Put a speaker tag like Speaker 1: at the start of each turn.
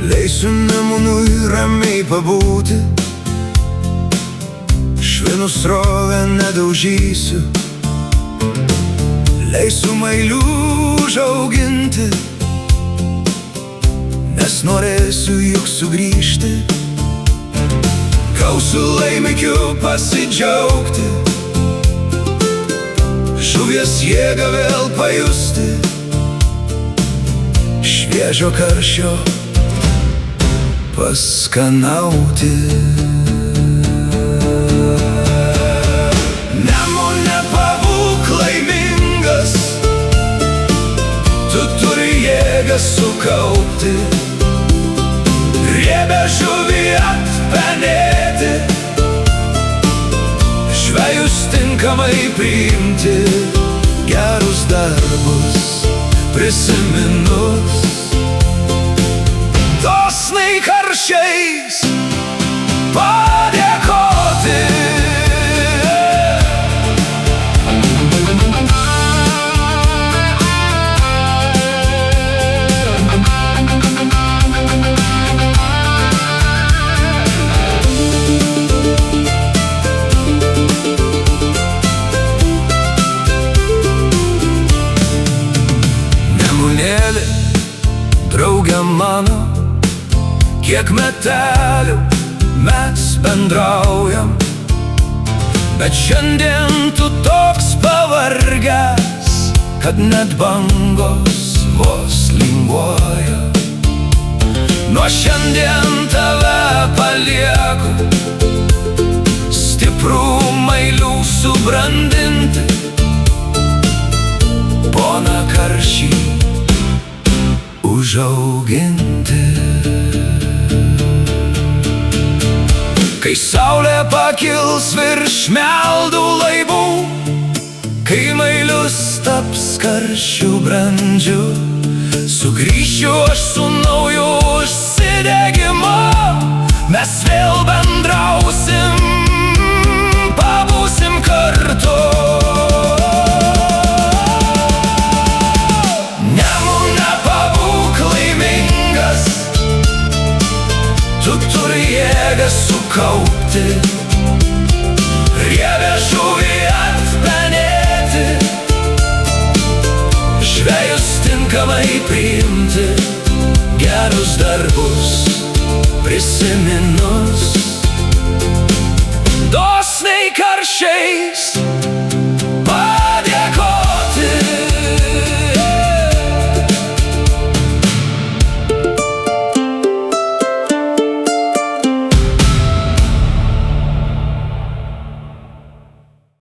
Speaker 1: Leisiu Nemunui ramiai pabūti, švinų srovę nedaužysiu, leisiu mailių užauginti, nes norėsiu juk sugrįžti, gausiu laimikiu pasidžiaugti, žuvies jėgą vėl pajusti, šviežio karščio paskanauti. Nemune pabūk laimingas, tu turi jėgą sukaupti, riebę žuvį atpenėti, žvejus tinkamai priimti, gerus darbus prisiminus, dosniai karščiais padėkoti. Nemunėli, drauge mano, kiek metelių mes bendraujam, bet šiandien tu toks pavargęs, kad net bangos vos linguoja. Nuo šiandien tave palieku, stiprų mailių subrandinti, poną karšį užauginti. Kai saulė pakils virš meldų laivų, kai mailius taps karščiu brandžiu, sugrįšiu aš su nauju užsidegimu, mes vėl bendrausim, pabūsim kartu. Nemune pabūk laimingas, tu turi jėgą sukaupti, riebę žuvį atpenėti, žvejus tinkamai priimti, gerus darbus prisimint.